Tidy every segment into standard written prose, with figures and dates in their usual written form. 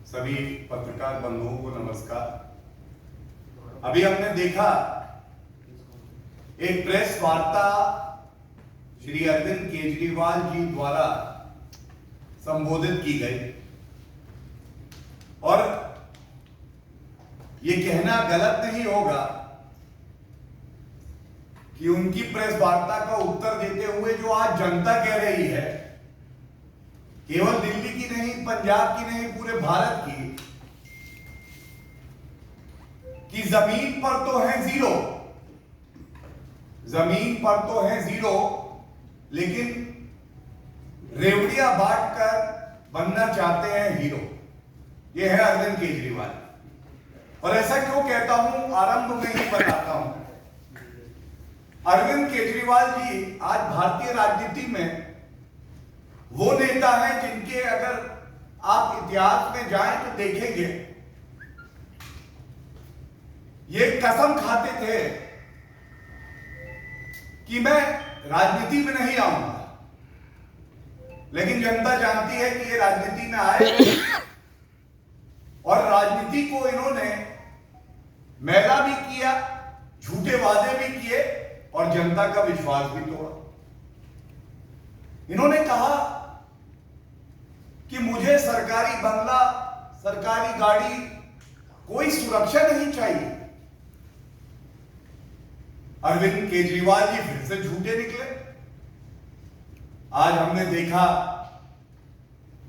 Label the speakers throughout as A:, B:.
A: सभी पत्रकार बंधुओं को नमस्कार। अभी हमने देखा एक प्रेस वार्ता श्री अरविंद केजरीवाल जी द्वारा संबोधित की गई और ये कहना गलत नहीं होगा कि उनकी प्रेस वार्ता का उत्तर देते हुए जो आज जनता कह रही है, केवल दिल्ली की नहीं, पंजाब की नहीं, पूरे भारत की, कि जमीन पर तो है जीरो, जमीन पर तो है जीरो, लेकिन रेवड़ियां बांटकर बनना चाहते हैं हीरो। यह है अरविंद केजरीवाल। और ऐसा क्यों कहता हूं, आरंभ में ही बताता हूं। अरविंद केजरीवाल जी आज भारतीय राजनीति में वो नेता हैं जिनके अगर आप इतिहास में जाएं तो देखेंगे, ये कसम खाते थे कि मैं राजनीति में नहीं आऊंगा, लेकिन जनता जानती है कि ये राजनीति में आए और राजनीति को इन्होंने मैला भी किया, झूठे वादे भी किए और जनता का विश्वास भी तोड़ा। इन्होंने कहा कि मुझे सरकारी बंगला, सरकारी गाड़ी, कोई सुरक्षा नहीं चाहिए। अरविंद केजरीवाल जी फिर से झूठे निकले। आज हमने देखा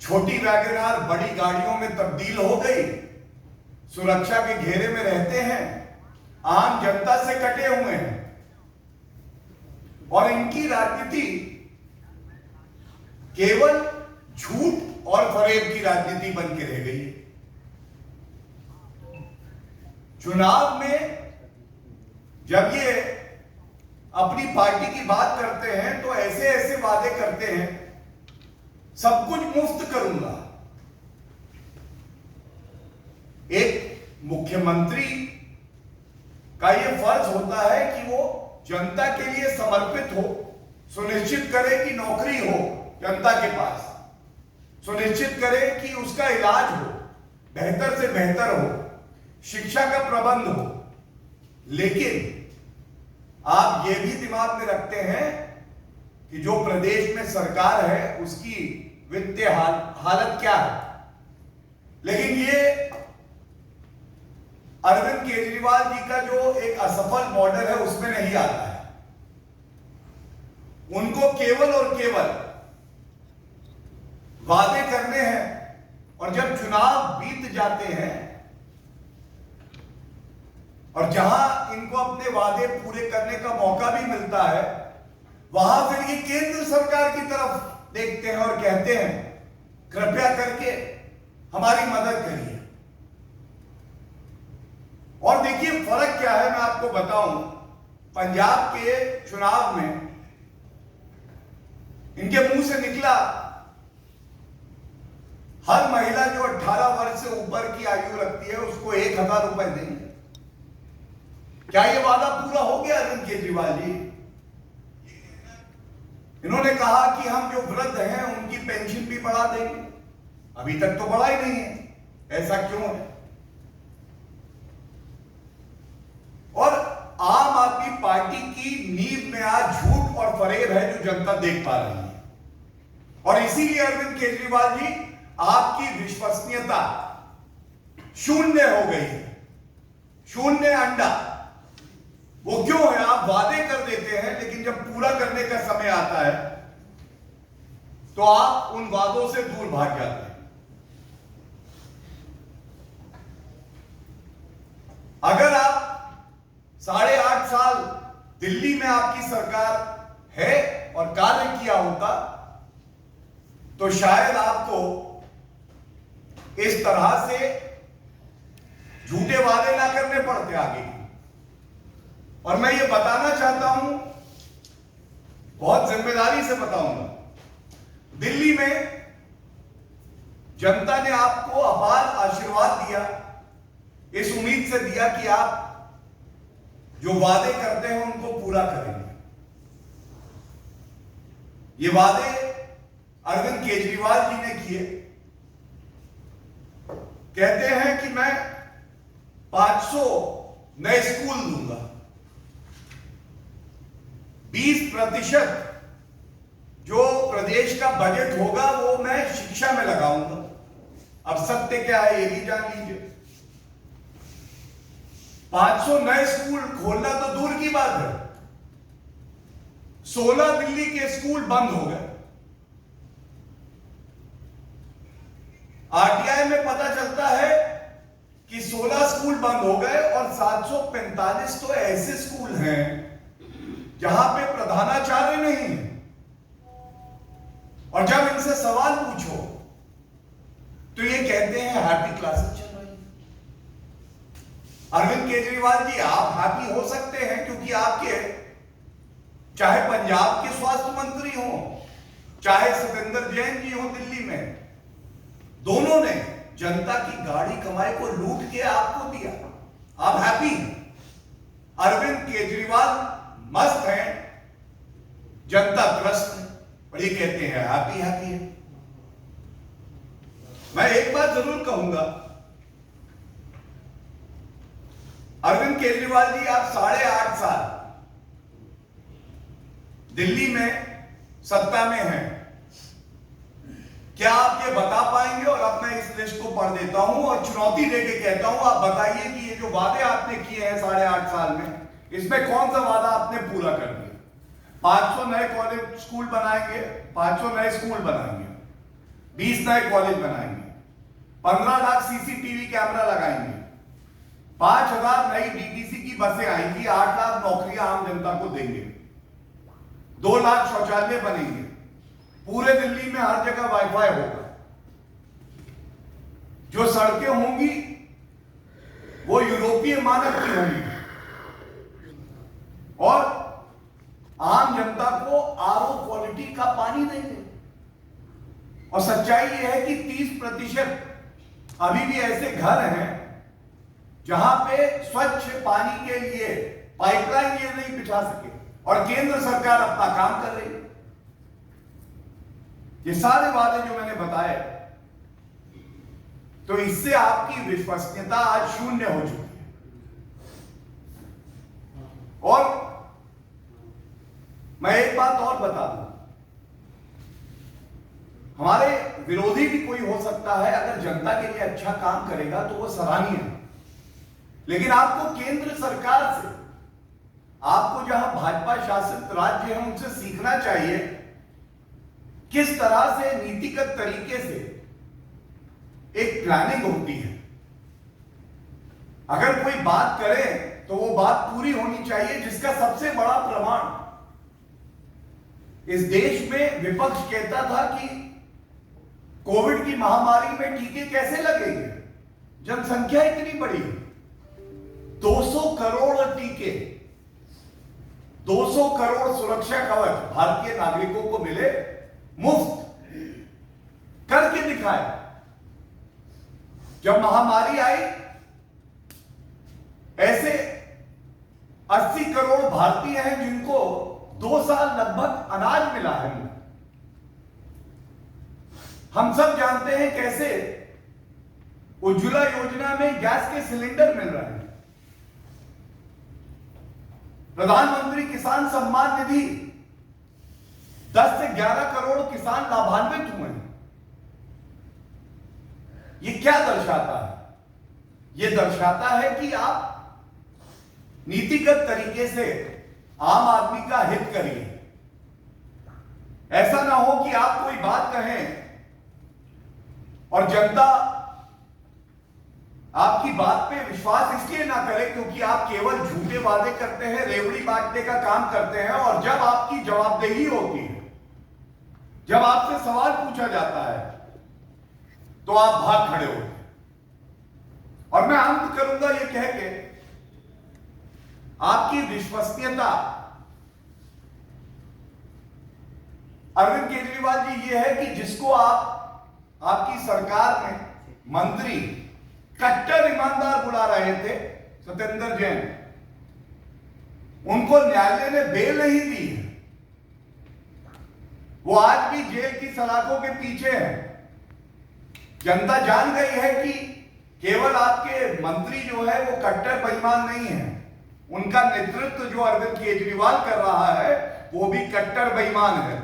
A: छोटी वैगनआर बड़ी गाड़ियों में तब्दील हो गई, सुरक्षा के घेरे में रहते हैं, आम जनता से कटे हुए हैं और इनकी राजनीति केवल झूठ और फरेब की राजनीति बन के रह गई है। चुनाव में जब ये अपनी पार्टी की बात करते हैं तो ऐसे ऐसे वादे करते हैं, सब कुछ मुफ्त करूंगा। एक मुख्यमंत्री का यह फर्ज होता है कि वो जनता के लिए समर्पित हो, सुनिश्चित करे कि नौकरी हो जनता के पास, सुनिश्चित करे कि उसका इलाज हो, बेहतर से बेहतर हो, शिक्षा का प्रबंध हो। लेकिन आप ये भी दिमाग में रखते हैं कि जो प्रदेश में सरकार है उसकी वित्तीय हालत क्या है। लेकिन ये अरविंद केजरीवाल जी का जो एक असफल मॉडल है उसमें नहीं आता है। उनको केवल और केवल वादे करने हैं और जब चुनाव बीत जाते हैं और जहां इनको अपने वादे पूरे करने का मौका भी मिलता है, वहां फिर ये केंद्र सरकार की तरफ देखते हैं और कहते हैं कृपया करके हमारी मदद करिए। और देखिए फर्क क्या है, मैं आपको बताऊं। पंजाब के चुनाव में इनके मुंह से निकला हर महिला जो 18 वर्ष से ऊपर की आयु रखती है उसको 1000 रुपए देंगे। क्या यह वादा पूरा हो गया अरविंद केजरीवाल जी? इन्होंने कहा कि हम जो वृद्ध हैं उनकी पेंशन भी बढ़ा देंगे, अभी तक तो बढ़ा ही नहीं है। ऐसा क्यों है? और आम आदमी पार्टी की नींव में आज झूठ और फरेब है जो जनता देख पा रही है। और इसीलिए अरविंद केजरीवाल जी आपकी विश्वसनीयता शून्य हो गई है, शून्य अंडा। वो क्यों है? आप वादे कर देते हैं लेकिन जब पूरा करने का समय आता है तो आप उन वादों से दूर भाग जाते हैं। अगर आप 8.5 साल दिल्ली में आपकी सरकार है और कार्य किया होता तो शायद आपको इस तरह से झूठे वादे ना करने पड़ते आगे। और मैं ये बताना चाहता हूं, बहुत जिम्मेदारी से बताऊंगा, दिल्ली में जनता ने आपको अपार आशीर्वाद दिया, इस उम्मीद से दिया कि आप जो वादे करते हैं उनको पूरा करेंगे। ये वादे अरविंद केजरीवाल जी ने किए कहते हैं कि मैं 500 नए स्कूल दूंगा, 20% जो प्रदेश का बजट होगा वो मैं शिक्षा में लगाऊंगा। अब सत्य क्या है ये भी जान लीजिए। 500 नए स्कूल खोलना तो दूर की बात है, 16 दिल्ली के स्कूल बंद हो गए। आरटीआई में पता चलता है कि 16 स्कूल बंद हो गए और 745 तो ऐसे स्कूल हैं जहां पे प्रधानाचार्य नहीं है। और जब इनसे सवाल पूछो तो ये कहते हैं हैप्पी क्लासेस चल रही है। अरविंद केजरीवाल जी, आप हैप्पी हो सकते हैं क्योंकि आपके चाहे पंजाब के स्वास्थ्य मंत्री हो, चाहे सत्येंद्र जैन जी हो दिल्ली में, दोनों ने जनता की गाड़ी कमाई को लूट के आपको दिया, आप हैप्पी हैं। अरविंद केजरीवाल मस्त हैं, जनता त्रस्त है, और ये कहते हैं हैप्पी हैप्पी है। मैं एक बात जरूर कहूंगा, अरविंद केजरीवाल जी, आप 8.5 साल दिल्ली में सत्ता में हैं, क्या आप ये बता पाएंगे? और अब मैं इस लिस्ट को पढ़ देता हूं और चुनौती देके कहता हूं, आप बताइए कि ये जो वादे आपने किए हैं 8.5 साल में, इसमें कौन सा वादा आपने पूरा कर दिया? 500 नए कॉलेज स्कूल बनाएंगे, 500 नए स्कूल बनाएंगे, 20 नए कॉलेज बनाएंगे, 15 लाख सीसीटीवी कैमरा लगाएंगे, 5000 नई डीटीसी की बसें आएंगी, 8 लाख नौकरियां आम जनता को देंगे, 2 लाख शौचालय बनेंगे, पूरे दिल्ली में हर जगह वाईफाई होगा, जो सड़कें होंगी वो यूरोपीय मानक की होंगी, और आम जनता को आरओ क्वालिटी का पानी देंगे। और सच्चाई यह है कि 30% अभी भी ऐसे घर हैं जहां पे स्वच्छ पानी के लिए पाइपलाइन ये नहीं बिछा सके, और केंद्र सरकार अपना काम कर रही है। ये सारे वादे जो मैंने बताए, तो इससे आपकी विश्वसनीयता आज शून्य हो चुकी है। और मैं एक बात और बता दूं, हमारे विरोधी भी कोई हो सकता है, अगर जनता के लिए अच्छा काम करेगा तो वो सराहनीय है, लेकिन आपको केंद्र सरकार से, आपको जहां भाजपा शासित राज्य है उनसे सीखना चाहिए किस तरह से नीतिगत तरीके से एक प्लानिंग होती है। अगर कोई बात करे तो वो बात पूरी होनी चाहिए, जिसका सबसे बड़ा प्रमाण इस देश में विपक्ष कहता था कि कोविड की महामारी में टीके कैसे लगेंगे, जनसंख्या इतनी बड़ी है, 200 करोड़ टीके, 200 करोड़ सुरक्षा कवच भारतीय नागरिकों को मिले मुफ्त, करके दिखाया। जब महामारी आई, ऐसे 80 करोड़ भारतीय हैं जिनको 2 साल लगभग अनाज मिला है। हम सब जानते हैं कैसे उज्ज्वला योजना में गैस के सिलेंडर मिल रहे हैं, प्रधानमंत्री किसान सम्मान निधि 10 से 11 करोड़ किसान लाभान्वित हुए हैं। ये क्या दर्शाता है? ये दर्शाता है कि आप नीतिगत तरीके से आम आदमी का हित करिए। ऐसा ना हो कि आप कोई बात कहें और जनता आपकी बात पे विश्वास इसलिए ना करे क्योंकि आप केवल झूठे वादे करते हैं, रेवड़ी बांटने का काम करते हैं, और जब आपकी जवाबदेही होती है, जब आपसे सवाल पूछा जाता है, तो आप भाग खड़े होते हैं। और मैं अंत करूंगा ये कह के, आपकी विश्वसनीयता अरविंद केजरीवाल जी ये है कि जिसको आप आपकी सरकार में मंत्री कट्टर ईमानदार बुला रहे थे, सत्येंद्र जैन, उनको न्यायालय ने बेल नहीं दी है, वो आज भी जेल की सलाखों के पीछे है। जनता जान गई है कि केवल आपके मंत्री जो है वो कट्टर बेईमान नहीं है, उनका नेतृत्व जो अरविंद केजरीवाल कर रहा है वो भी कट्टर बेईमान है,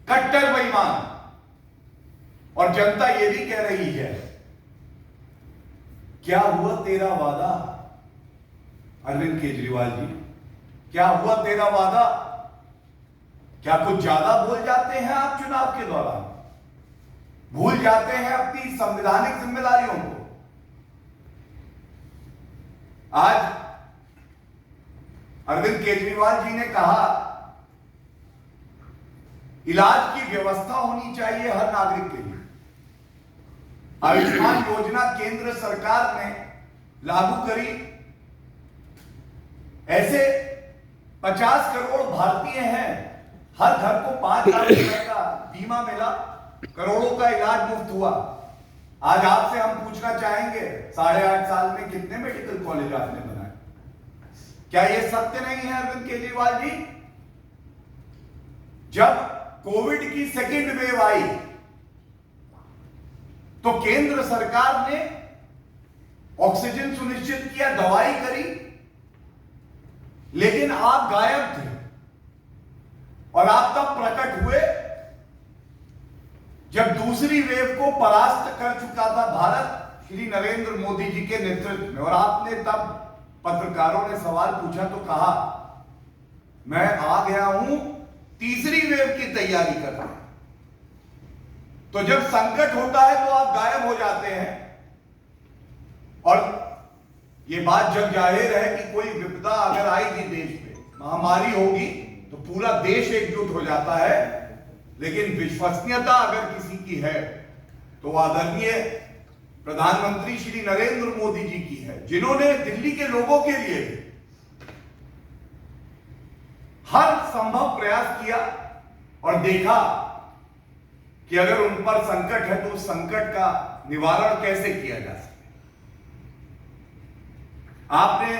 A: कट्टर बेईमान। और जनता ये भी कह रही है, क्या हुआ तेरा वादा अरविंद केजरीवाल जी, क्या हुआ तेरा वादा? क्या कुछ ज्यादा बोल जाते हैं आप चुनाव के दौरान? भूल जाते हैं अपनी संवैधानिक जिम्मेदारियों को? आज अरविंद केजरीवाल जी ने कहा इलाज की व्यवस्था होनी चाहिए हर नागरिक के लिए। आयुष्मान योजना केंद्र सरकार ने लागू करी, ऐसे 50 करोड़ भारतीय हैं, हर घर को 5 लाख रुपए का बीमा मिला, करोड़ों का इलाज मुफ्त हुआ। आज आपसे हम पूछना चाहेंगे 8.5 साल में कितने मेडिकल कॉलेज आपने बनाए? क्या यह सत्य नहीं है अरविंद केजरीवाल जी? जब कोविड की सेकेंड वेव आई तो केंद्र सरकार ने ऑक्सीजन सुनिश्चित किया, दवाई करी, लेकिन आप गायब थे। और आप तब प्रकट हुए जब दूसरी वेव को परास्त कर चुका था भारत श्री नरेंद्र मोदी जी के नेतृत्व में। और आपने तब पत्रकारों ने सवाल पूछा तो कहा मैं आ गया हूं तीसरी वेव की तैयारी कर रहा हूं। तो जब संकट होता है तो आप गायब हो जाते हैं। और यह बात जग जाहिर है कि कोई विपदा अगर आएगी देश पे, महामारी होगी, तो पूरा देश एकजुट हो जाता है। लेकिन विश्वसनीयता अगर किसी की है तो आदरणीय प्रधानमंत्री श्री नरेंद्र मोदी जी की है, जिन्होंने दिल्ली के लोगों के लिए हर संभव प्रयास किया और देखा कि अगर उन पर संकट है तो उस संकट का निवारण कैसे किया जा सकता है। आपने